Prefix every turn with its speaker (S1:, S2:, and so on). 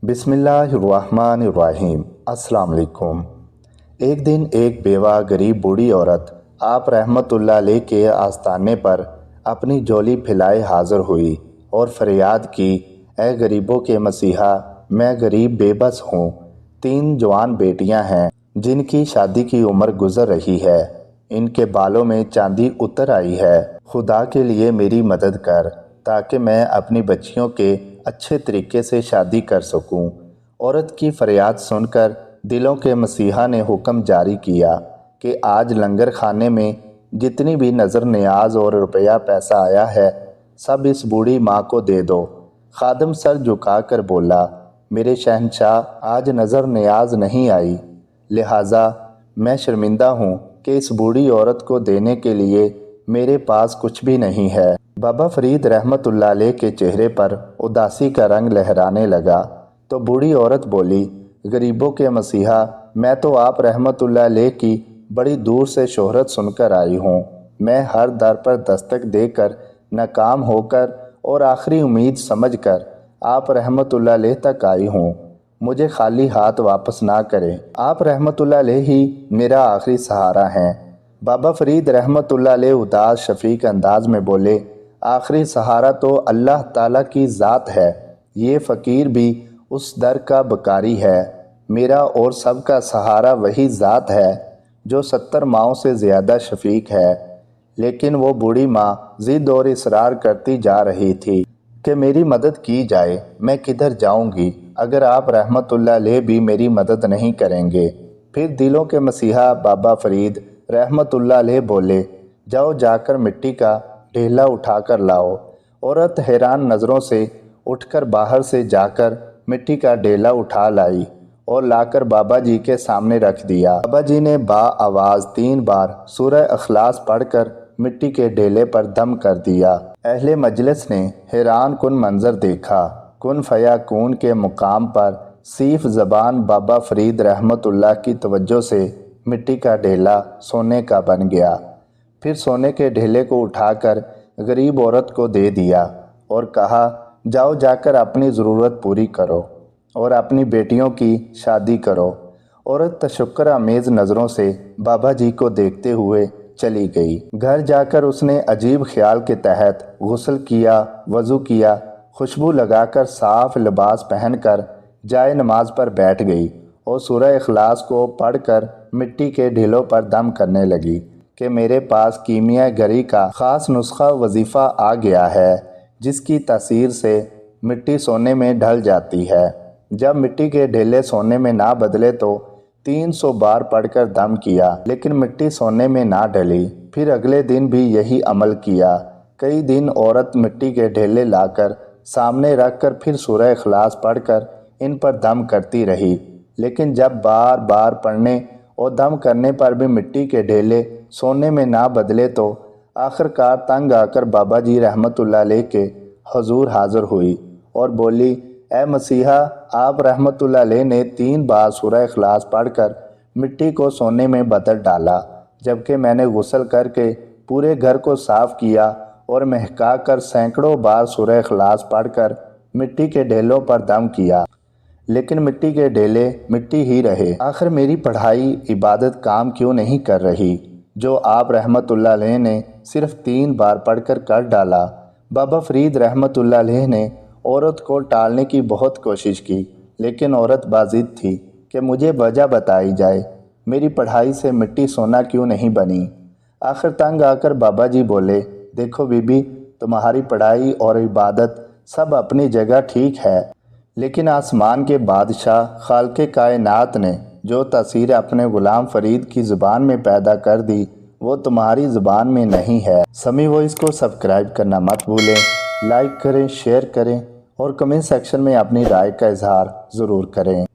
S1: बिस्मिल्लाहिर्रहमानिर्रहीम। अस्सलाम वालेकुम। एक दिन एक बेवा गरीब बूढ़ी औरत आप रहमतुल्लाह अलैह के आस्ताने पर अपनी झोली फैलाए हाज़िर हुई और फरियाद की, ए गरीबों के मसीहा, मैं गरीब बेबस हूँ। 3 जवान बेटियाँ हैं जिनकी शादी की उम्र गुजर रही है। इनके बालों में चांदी उतर आई है। खुदा के लिए मेरी मदद कर ताकि मैं अपनी बच्चियों के अच्छे तरीके से शादी कर सकूं। औरत की फरियाद सुनकर दिलों के मसीहा ने हुक्म जारी किया कि आज लंगर खाने में जितनी भी नज़र नियाज और रुपया पैसा आया है सब इस बूढ़ी माँ को दे दो। खादम सर झुकाकर बोला, मेरे शहंशाह, आज नज़र नियाज नहीं आई, लिहाजा मैं शर्मिंदा हूँ कि इस बूढ़ी औरत को देने के लिए मेरे पास कुछ भी नहीं है। बाबा फरीद रहमतुल्लाह अलैह के चेहरे पर उदासी का रंग लहराने लगा तो बूढ़ी औरत बोली, गरीबों के मसीहा, मैं तो आप रहमतुल्लाह अलैह की बड़ी दूर से शोहरत सुनकर आई हूँ। मैं हर दर पर दस्तक देकर नाकाम होकर और आखिरी उम्मीद समझकर आप रहमतुल्लाह अलैह तक आई हूँ। मुझे खाली हाथ वापस ना करें। आप रहमतुल्लाह अलैह ही मेरा आखिरी सहारा हैं। बाबा फरीद रहमतुल्लाह अलैह उदास शफीक अंदाज में बोले, आखिरी सहारा तो अल्लाह ताला की ज़ात है। ये फ़कीर भी उस दर का बकारी है। मेरा और सबका सहारा वही ज़ात है जो 70 माओं से ज़्यादा शफीक है। लेकिन वो बूढ़ी माँ ज़िद और इसरार करती जा रही थी कि मेरी मदद की जाए। मैं किधर जाऊंगी अगर आप रहमतुल्लाह अलैह भी मेरी मदद नहीं करेंगे। फिर दिलों के मसीहा बाबा फरीद रहमतुल्लाह अलैह बोले, जाओ जाकर मिट्टी का ढेला उठाकर लाओ। औरत हैरान नज़रों से उठकर बाहर से जाकर मिट्टी का ढेला उठा लाई और लाकर बाबा जी के सामने रख दिया। बाबा जी ने बा आवाज़ 3 बार सूरह अखलास पढ़कर मिट्टी के ढेले पर दम कर दिया। अहले मजलिस ने हैरान कुन मंजर देखा। कुन फयाकून के मुकाम पर सीफ ज़बान बाबा फरीद रहमतुल्लाह की तवज्जो से मिट्टी का ढेला सोने का बन गया। फिर सोने के ढेले को उठाकर गरीब औरत को दे दिया और कहा, जाओ जाकर अपनी ज़रूरत पूरी करो और अपनी बेटियों की शादी करो। औरत तशक्कुर आमेज़ नज़रों से बाबा जी को देखते हुए चली गई। घर जाकर उसने अजीब ख्याल के तहत गुस्ल किया, वज़ू किया, खुशबू लगाकर साफ़ लिबास पहनकर जाए नमाज पर बैठ गई और सूरह इखलास को पढ़कर मिट्टी के ढेलों पर दम करने लगी कि मेरे पास कीमिया गरी का ख़ास नुस्खा वजीफ़ा आ गया है जिसकी तासीर से मिट्टी सोने में ढल जाती है। जब मिट्टी के ढेले सोने में ना बदले तो 300 बार पढ़कर दम किया लेकिन मिट्टी सोने में ना ढली। फिर अगले दिन भी यही अमल किया। कई दिन औरत मिट्टी के ढेले लाकर सामने रखकर फिर सूरह इखलास पढ़कर इन पर दम करती रही, लेकिन जब बार बार पढ़ने और दम करने पर भी मिट्टी के ढेले सोने में ना बदले तो आखिरकार तंग आकर बाबा जी रहमतुल्लाह अलैह के हजूर हाज़िर हुई और बोली, ए मसीहा, आप रहमतुल्लाह अलैह ने 3 बार सूरह इखलास पढ़कर मिट्टी को सोने में बदल डाला, जबकि मैंने गुस्ल करके पूरे घर को साफ़ किया और महका कर सैकड़ों बार सूरह इखलास पढ़कर मिट्टी के ढेलों पर दम किया, लेकिन मिट्टी के ढेले मिट्टी ही रहे। आखिर मेरी पढ़ाई इबादत काम क्यों नहीं कर रही जो आप रहमतुल्लाह अलैह ने सिर्फ 3 बार पढ़कर कर डाला। बाबा फरीद रहमतुल्लाह अलैह ने औरत को टालने की बहुत कोशिश की, लेकिन औरत बाजिद थी कि मुझे वजह बताई जाए, मेरी पढ़ाई से मिट्टी सोना क्यों नहीं बनी। आखिर तंग आकर बाबा जी बोले, देखो बीबी, तुम्हारी पढ़ाई और इबादत सब अपनी जगह ठीक है, लेकिन आसमान के बादशाह खाल्के कायनात ने जो तासीर अपने ग़ुलाम फरीद की ज़ुबान में पैदा कर दी वो तुम्हारी ज़ुबान में नहीं है। समी वॉइस को सब्सक्राइब करना मत भूलें, लाइक करें, शेयर करें और कमेंट सेक्शन में अपनी राय का इजहार ज़रूर करें।